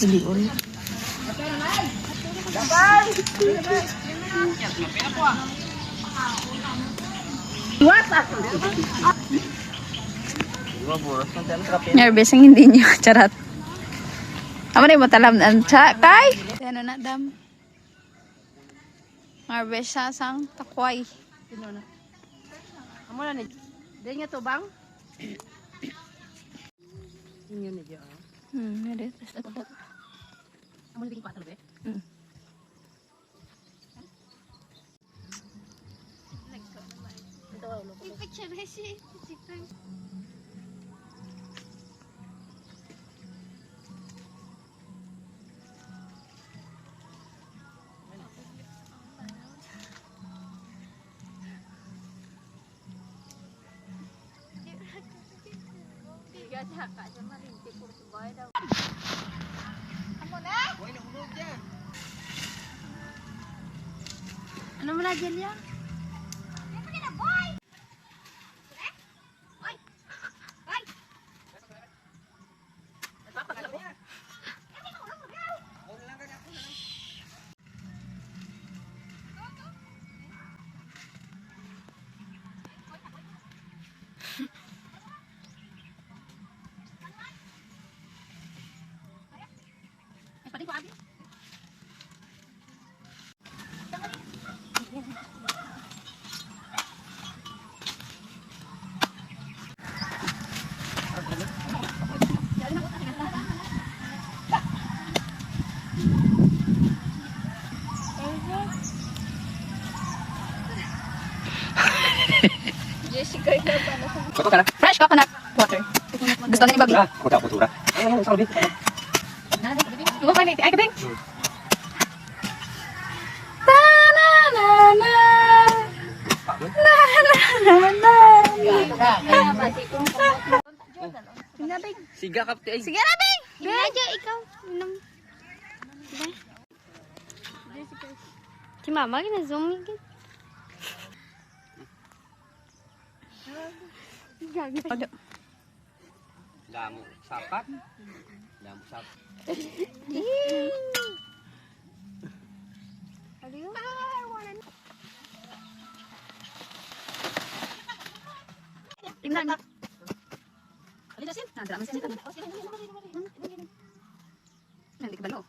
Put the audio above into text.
Dilion. Nervous ang hindi niyo. Charot. Amo na mo talam ang kay. Ano na dam. Nervous sa sang takway. Sino na? Amo na ni. Dahil nga to bang? Inyo ni Diyo. Nere. Amo na tingin patalo be? Picture na siya. Ano mo na dyan yan? Fresh coconut water. Gusto na ni Bobby. Kuta kutura. Ay, sabi. Lupa ni ay kading. Siga kap ti. Sige na ding. Sige aja ikaw. Minum. Si mama kina zoom gitu. Damu sapat. Damu sapat. Tingnan na. Ali dasin. Nandra man sa nito. Nanti kebalo.